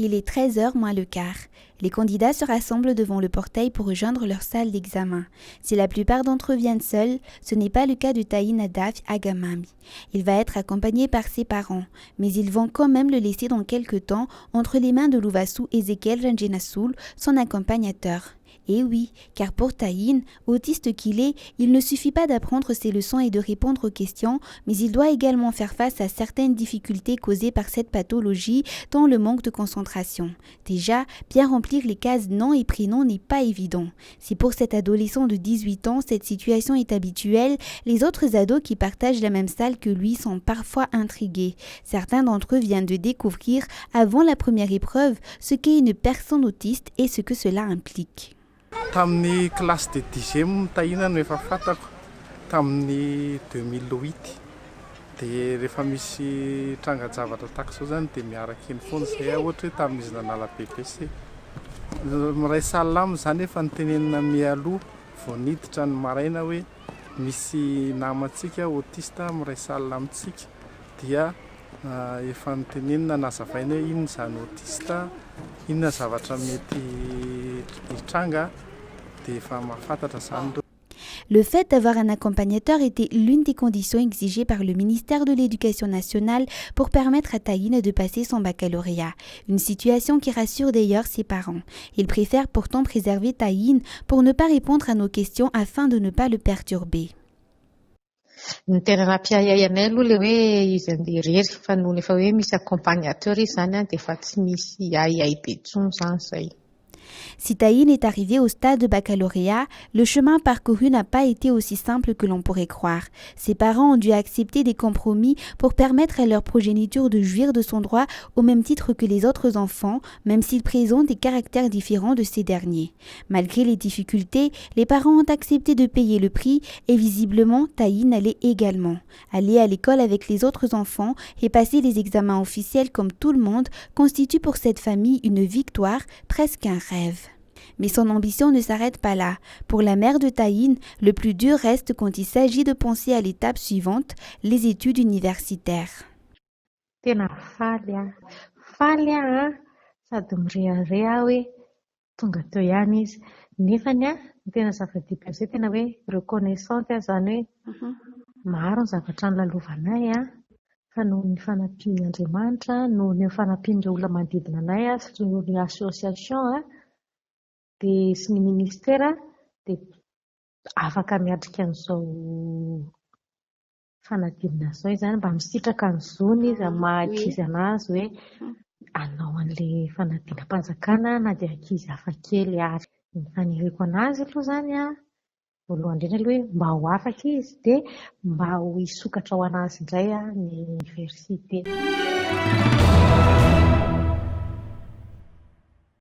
Il est 13h moins le quart. Les candidats se rassemblent devant le portail pour rejoindre leur salle d'examen. Si la plupart d'entre eux viennent seuls, ce n'est pas le cas de Taïn Adaf Agamami. Il va être accompagné par ses parents, mais ils vont quand même le laisser dans quelques temps entre les mains de Louvassou Ezekiel Ranjenassoul, son accompagnateur. Et oui, car pour Taïn, autiste qu'il est, il ne suffit pas d'apprendre ses leçons et de répondre aux questions, mais il doit également faire face à certaines difficultés causées par cette pathologie, dont le manque de concentration. Déjà, bien remplir les cases nom et prénom n'est pas évident. Si pour cet adolescent de 18 ans, cette situation est habituelle, les autres ados qui partagent la même salle que lui sont parfois intrigués. Certains d'entre eux viennent de découvrir, avant la première épreuve, ce qu'est une personne autiste et ce que cela implique. Tamin'ny classe de 10e Taïna no efa fantako tamin'ny 2008 dia rehefa misy tranga-javatra tahaka izao zany dia miaraka eny foana izay ohatra hoe tamin'izy nanala BBC miray salama zany efa nitenenina mialoha vao niditra ny maraina hoe misy namantsika autiste miray salama amintsika dia efa nitenenina nazavaina hoe inona zany autiste, inona zavatra mety hitranga dia efa mahafantatra zany. Le fait d'avoir un accompagnateur était l'une des conditions exigées par le ministère de l'Éducation nationale pour permettre à Taïn de passer son baccalauréat. Une situation qui rassure d'ailleurs ses parents. Ils préfèrent pourtant préserver Taïn pour ne pas répondre à nos questions afin de ne pas le perturber. Ny tena nampiayay anay aloha le hoe izy andeha irery fa noho efa hoe misy accompagnateur izy zany dia efa tsy misy ayay be intsony zany zay. Si Taïn est arrivé au stade de baccalauréat, le chemin parcouru n'a pas été aussi simple que l'on pourrait croire. Ses parents ont dû accepter des compromis pour permettre à leur progéniture de jouir de son droit au même titre que les autres enfants, même s'ils présentent des caractères différents de ces derniers. Malgré les difficultés, les parents ont accepté de payer le prix et visiblement Taïn allait également. Aller à l'école avec les autres enfants et passer les examens officiels comme tout le monde constitue pour cette famille une victoire, presque un rêve. Mais son ambition ne s'arrête pas là. Pour la mère de Taïn, le plus dur reste quand il s'agit de penser à l'étape suivante, les études universitaires. Tena faly sady mirehareha hoe tonga teo ihany izy. Nefany ny tena zava-dehibe amin'izay tena hoe reconnaissante zany hoe maro ny zavatra nolalovana anay fa noho ny fanampian'Andriamanitra, noho ny fanampian'ireo olona manodidina anay sy noho ny association dia sy ny ministera dia afaka miatrika an'izao fanadinana izao izany mba misitraka ny zony izy maha ankizy anazy hoe hanao an'ilay fanadinam-panjakana na dia ankizy hafakely ary. Ny faniriako anazy aloha zany voalohany indrindra aloha hoe mba ho afaka izy dia mba ho hisokatra ho anazy indray ny université.